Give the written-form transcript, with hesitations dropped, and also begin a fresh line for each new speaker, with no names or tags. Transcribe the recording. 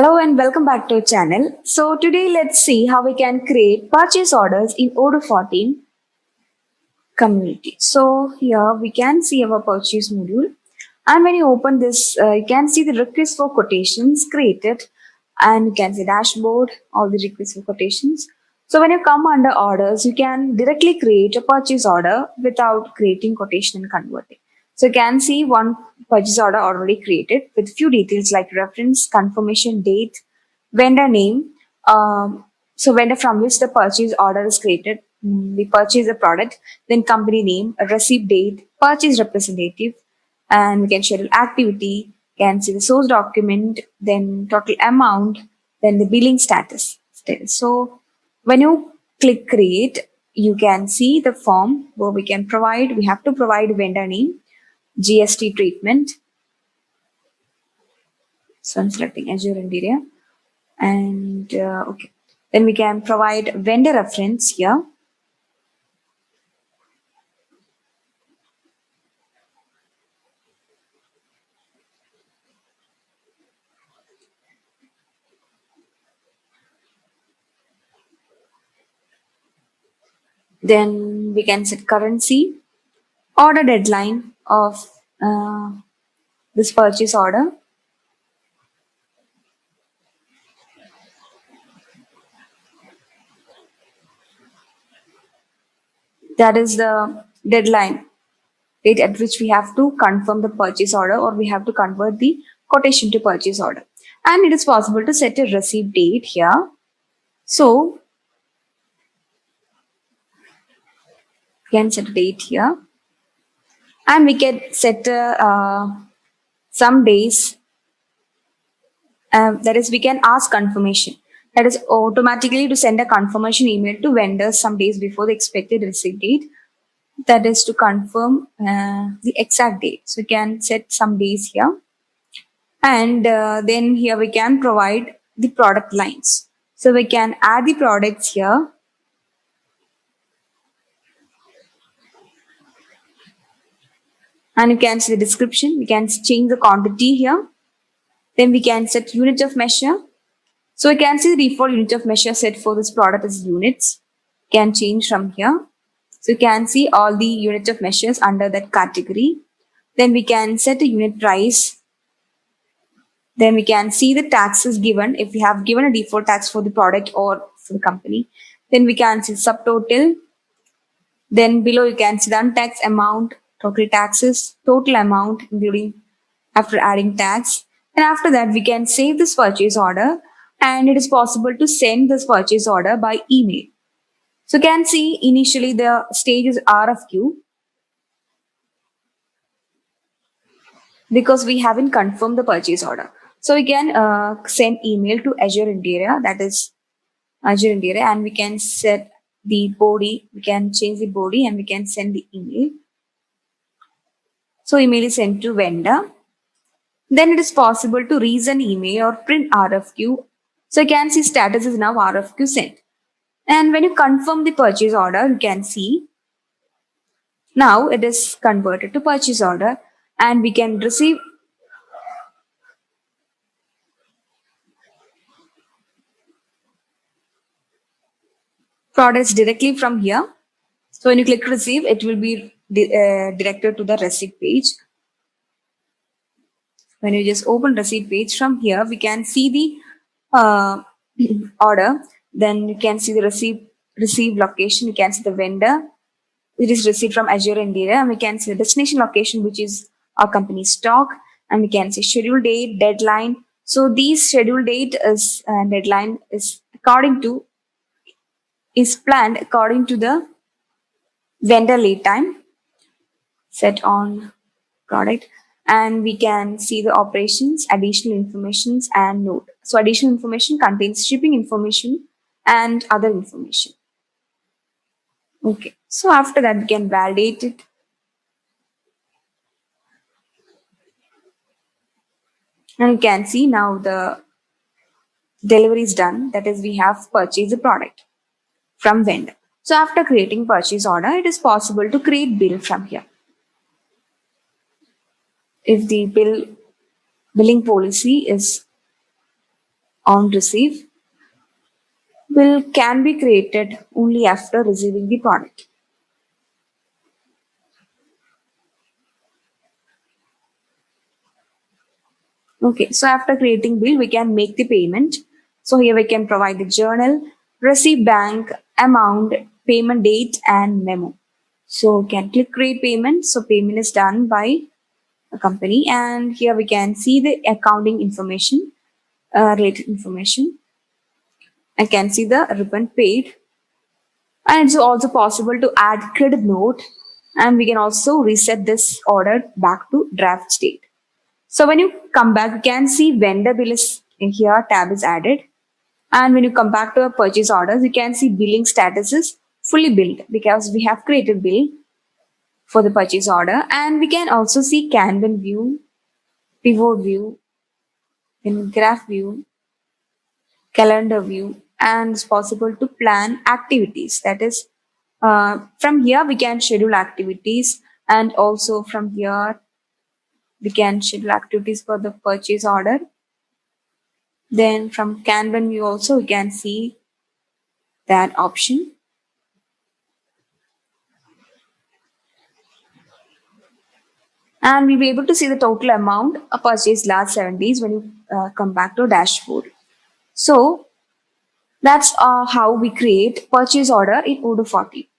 Hello and welcome back to our channel. So today let's see how we can create purchase orders in Odoo 14 community. So here we can see our purchase module, and when you open this you can see the request for quotations created, and you can see dashboard, all the requests for quotations. So when you come under orders, you can directly create a purchase order without creating quotation and converting. So you can see one purchase order already created with few details like reference, confirmation, date, vendor name. So vendor from which the purchase order is created, we purchase the product, then company name, a receipt date, purchase representative, and we can schedule activity, can see the source document, then total amount, then the billing status. So when you click create, you can see the form where we have to provide vendor name, GST treatment. So I'm selecting Azure Interior, and okay. Then we can provide vendor reference here. Then we can set currency, order deadline of this purchase order. That is the deadline date at which we have to confirm the purchase order, or we have to convert the quotation to purchase order. And it is possible to set a receipt date here. So we can set a date here, and we can set some days. That is, we can ask confirmation. That is automatically to send a confirmation email to vendors some days before the expected receipt date. That is to confirm the exact date. So we can set some days here, and then here we can provide the product lines. So we can add the products here, and you can see the description. We can change the quantity here. Then we can set unit of measure. So we can see the default unit of measure set for this product is units. Can change from here. So you can see all the unit of measures under that category. Then we can set a unit price. Then we can see the taxes given if we have given a default tax for the product or for the company. Then we can see subtotal. Then below you can see the untaxed amount, total taxes, total amount including after adding tax. And after that we can save this purchase order, and it is possible to send this purchase order by email. So you can see initially the stage is RFQ because we haven't confirmed the purchase order. So we can send email to Azure Interior, that is Azure Interior, and we can set the body, we can change the body, and we can send the email. So email is sent to vendor. Then it is possible to resend email or print RFQ. So you can see status is now RFQ sent. And when you confirm the purchase order, you can see now it is converted to purchase order, and we can receive products directly from here. So when you click receive, it will be directed to the receipt page. When you just open receipt page from here, we can see the order. Then you can see the receive location. You can see the vendor. It is received from Azure Interior, and we can see the destination location, which is our company stock, and we can see schedule date, deadline. So these schedule date is deadline is planned according to the vendor lead time set on product, and we can see the operations, additional informations, and note. So additional information contains shipping information and other information. Okay, so after that we can validate it, and you can see now the delivery is done. That is, we have purchased the product from vendor. So after creating purchase order, it is possible to create bill from here. If the billing policy is on receive will can be created only after receiving the product. Okay, so after creating bill, we can make the payment. So here we can provide the journal, receipt bank, amount, payment date, and memo. So we can click create payment. So payment is done by a company, and here we can see the accounting information, rate information. I can see the ribbon paid, and it's also possible to add credit note, and we can also reset this order back to draft state. So when you come back, you can see vendor bill is here, tab is added. And when you come back to a purchase orders, you can see billing status is fully billed because we have created bill for the purchase order. And we can also see Kanban view, pivot view, then graph view, calendar view, and it's possible to plan activities. That is, from here we can schedule activities, and also from here we can schedule activities for the purchase order. Then from Kanban view also we can see that option. And we'll be able to see the total amount purchased last 7 days when you come back to dashboard. So that's how we create purchase order in Odoo 40.